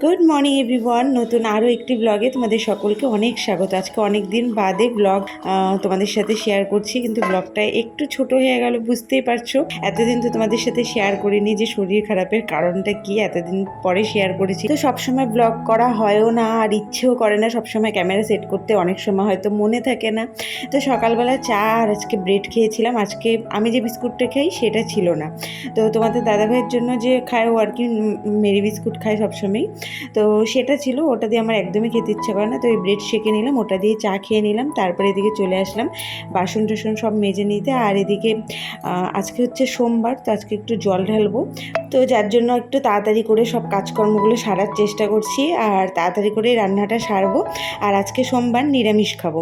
Good morning everyone, নতুন আরও একটি ব্লগে তোমাদের সকলকে অনেক স্বাগত। আজকে অনেক দিন বাদে ব্লগ তোমাদের সাথে শেয়ার করছি, কিন্তু ব্লগটা একটু ছোট হয়ে গেল, বুঝতেই পারছো। এতদিন তো তোমাদের সাথে শেয়ার করিনি যে শরীর খারাপের কারণটা কি, এতদিন পরে শেয়ার করেছি। তো সবসময় ব্লগ করা হয়ও না, আর ইচ্ছেও করে না সবসময় ক্যামেরা সেট করতে, অনেক সময় হয়তো মনে থাকে না। তো সকালবেলা চা আর আজকে ব্রেড খেয়েছিলাম। আজকে আমি যে বিস্কুটটা খাই সেটা ছিল না, তো তোমাদের দাদাভাইয়ের জন্য যে খায় ও আর কি মেরি বিস্কুট খায় সবসময়, তো সেটা ছিল, ওটা দিয়ে আমার একদমই খেতে ইচ্ছা করে না। তো এই ব্রেড সেঁকে নিলাম, ওটা দিয়ে চা খেয়ে নিলাম, তারপরে এদিকে চলে আসলাম বাসন টাসন সব মেজে নিতে। আর এদিকে আজকে হচ্ছে সোমবার, তো আজকে একটু জল ঢালবো, তো যার জন্য একটু তাড়াতাড়ি করে সব কাজকর্মগুলো সারার চেষ্টা করছি আর তাড়াতাড়ি করে রান্নাটা সারবো। আর আজকে সোমবার নিরামিষ খাবো,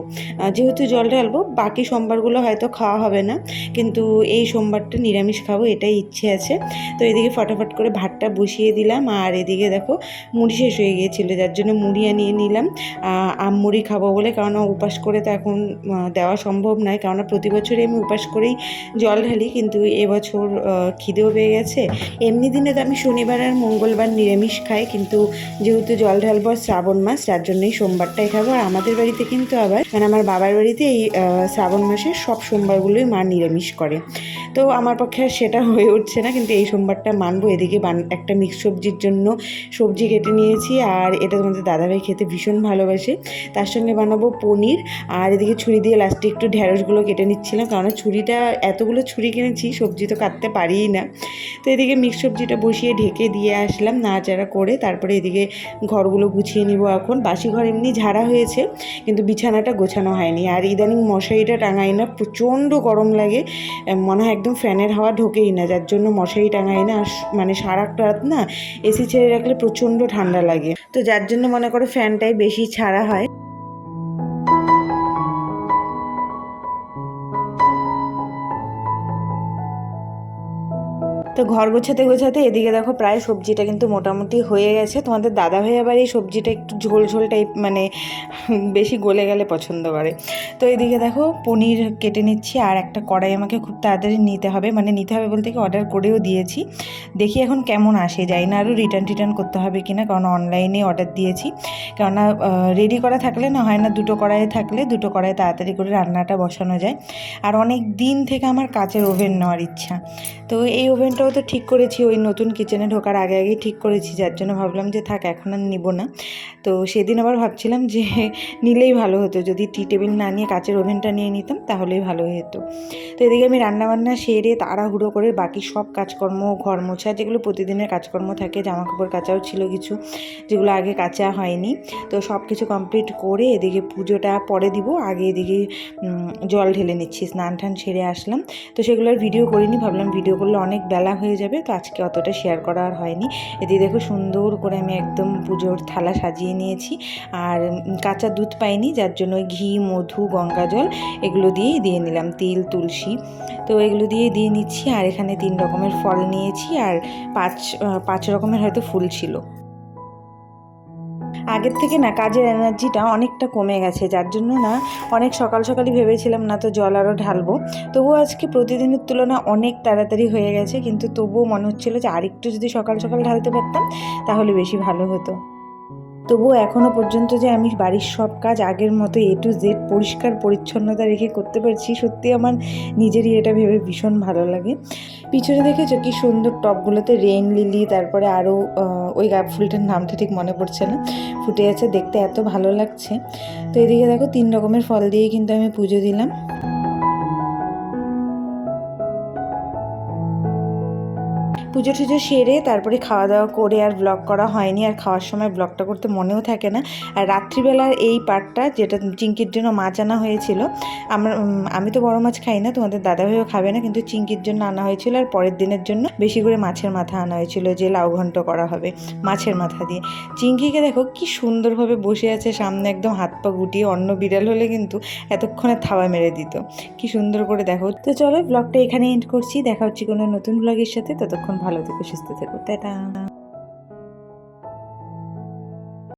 যেহেতু জল ঢালবো। বাকি সোমবারগুলো হয়তো খাওয়া হবে না, কিন্তু এই সোমবারটা নিরামিষ খাবো এটাই ইচ্ছে আছে। তো এদিকে ফটাফট করে ভাতটা বসিয়ে দিলাম। আর এদিকে দেখো মুড়ি শেষ হয়ে গিয়েছিলো, যার জন্য মুড়ি আনিয়ে নিলাম আম মুড়ি খাবো বলে। কেননা উপাস করে তো এখন দেওয়া সম্ভব নয়, কেননা প্রতি বছরই আমি উপাস করেই জল ঢালি, কিন্তু এবছর খিদেও পেয়ে গেছে। এমনি দিনে তো আমি শনিবার আর মঙ্গলবার নিরামিষ খাই, কিন্তু যেহেতু জল ঢালবো শ্রাবণ মাস, যার জন্যই সোমবারটাই খাবো। আর আমাদের বাড়িতে কিন্তু আবার মানে আমার বাবার বাড়িতে এই শ্রাবণ মাসের সব সোমবারগুলোই মা নিরামিষ করে, তো আমার পক্ষে আর সেটা হয়ে উঠছে না, কিন্তু এই সোমবারটা মানবো। এদিকে একটা মিক্স সবজির জন্য সবজি কেটে নিয়েছি, আর এটা তোমাদের দাদাভাই খেতে ভীষণ ভালোবাসে। তার সঙ্গে বানাবো পনির। আর এদিকে ছুরি দিয়ে লাস্টে একটু ঢ্যাঁড়সগুলো কেটে নিচ্ছিলাম, কারণ ছুরিটা এতগুলো ছুরি কিনেছি, সবজি তো কাটতে পারিই না। তো এদিকে মিক্স সবজিটা বসিয়ে ঢেকে দিয়ে আসলাম নাড়াচাড়া করে। তারপরে এদিকে ঘরগুলো গুছিয়ে নিব। এখন বাসি ঘর এমনি ঝাড়া হয়েছে, কিন্তু বিছানাটা গোছানো হয়নি। আর ইদানিং মশারিটা টাঙাই না, প্রচণ্ড গরম লাগে, মনে হয় একদম ফ্যানের হাওয়া ঢোকেই না, যার জন্য মশারি টাঙাই না। আর মানে সারা রাত না এসি ছেড়ে রাখলে প্রচণ্ড ঠান্ডা লাগে, তো যার জন্য মনে করো ফ্যানটাই বেশি ছাড়া হয়। তো ঘর গোছাতে গোছাতে এদিকে দেখো প্রায় সবজিটা কিন্তু মোটামুটি হয়ে গেছে। তোমাদের দাদাভাই আবার এই সবজিটা একটু ঝোল ঝোল টাইপ, মানে বেশি গলে গেলে পছন্দ করে। তো এদিকে দেখো পনির কেটে নিচ্ছি, আর একটা কড়াই আমাকে খুব তাড়াতাড়ি নিতে হবে, মানে নিতে হবে বলতে কি অর্ডার করেও দিয়েছি। দেখি এখন কেমন আসে, যাই না আরও রিটার্ন করতে হবে কিনা, কারণ অনলাইনে অর্ডার দিয়েছি। কেননা রেডি করা থাকলে না হয় না, দুটো কড়াই থাকলে দুটো কড়াই তাড়াতাড়ি করে রান্নাটা বসানো যায়। আর অনেক দিন থেকে আমার কাচের ওভেন নেওয়ার ইচ্ছা, তো এই ওভেনটাও তো ঠিক করেছি, ওই নতুন কিচেনে ঢোকার আগে আগেই ঠিক করেছি, যার জন্য ভাবলাম যে থাক এখন আর নিব না। তো সেদিন আবার ভাবছিলাম যে নিলেই ভালো হতো, যদি টি টেবিল না নিয়ে কাচের ওভেনটা নিয়ে নিতাম তাহলেই ভালো হতো। তো এদিকে আমি রান্নাবান্না সেরে তাড়াহুড়ো করে বাকি সব কাজকর্ম, ঘর মোছা, যেগুলো প্রতিদিনের কাজকর্ম থাকে, জামাকাপড় কাচাও ছিল কিছু যেগুলো আগে কাচা হয়নি, তো সব কিছু কমপ্লিট করে এদিকে পুজোটা পরে দিব, আগে এদিকে জল ঢেলে নিচ্ছি। স্নান টান সেরে আসলাম, তো সেগুলোর ভিডিও করিনি, ভাবলাম ভিডিও করলে অনেক বেলা হয়ে যাবে, তো আজকে অতটা শেয়ার করা আর হয়নি। এদিকে দেখো সুন্দর করে আমি একদম পুজোর থালা সাজিয়ে নিয়েছি। আর কাঁচা দুধ পাইনি, যার জন্য ঘি, মধু, গঙ্গা জল এগুলো দিয়েই দিয়ে নিলাম, তিল, তুলসী, তো এগুলো দিয়ে নিচ্ছি। আর এখানে 3 রকমের ফল নিয়েছি, আর 5 রকমের হয়তো ফুল ছিল। আগের থেকে না কাজের এনার্জিটা অনেকটা কমে গেছে, যার জন্য না অনেক সকালই ভেবেছিলাম না তো জল আরও ঢালবো, তবুও আজকে প্রতিদিনের তুলনায় অনেক তাড়াতাড়ি হয়ে গেছে, কিন্তু তবুও মনে হচ্ছিলো যে আরেকটু যদি সকাল ঢালতে পারতাম তাহলে বেশি ভালো হতো। তবুও এখনও পর্যন্ত যে আমি বাড়ির সব কাজ আগের মতো A to Z পরিষ্কার পরিচ্ছন্নতা রেখে করতে পারছি, সত্যি আমার নিজেরই এটা ভেবে ভীষণ ভালো লাগে। পিছনে দেখেছো কি সুন্দর টবগুলোতে রেইন লিলি, তারপরে আরও ওই গাছ ফুলটার নামটা ঠিক মনে পড়ছে না, ফুটে আছে, দেখতে এত ভালো লাগছে। তো এদিকে দেখো 3 রকমের ফল দিয়ে কিন্তু আমি পুজো দিলাম। পুজো টুজো সেরে তারপরে খাওয়া দাওয়া করে আর ব্লগ করা হয়নি, আর খাওয়ার সময় ব্লগটা করতে মনেও থাকে না। আর রাত্রিবেলার এই পার্টটা, যেটা চিংকির জন্য মাছ আনা হয়েছিল, আমি তো বড় মাছ খাই না, তোমাদের দাদাভাইও খাবে না, কিন্তু চিংকির জন্য আনা হয়েছিল। আর পরের দিনের জন্য বেশি করে মাছের মাথা আনা হয়েছিল, যে লাউ ঘন্ট করা হবে মাছের মাথা দিয়ে। চিংকিকে দেখো কি সুন্দরভাবে বসে আছে সামনে, একদম হাত পা গুটিয়ে, অন্য বিড়াল হলে কিন্তু এতক্ষণে থাবা মেরে দিত, কি সুন্দর করে দেখো। তো চলো ব্লগটা এখানে এন্ড করছি, দেখা হচ্ছে কোনো নতুন ব্লগের সাথে, ততক্ষণ ভালো থেকো, সুস্থ থেকো, টাটা।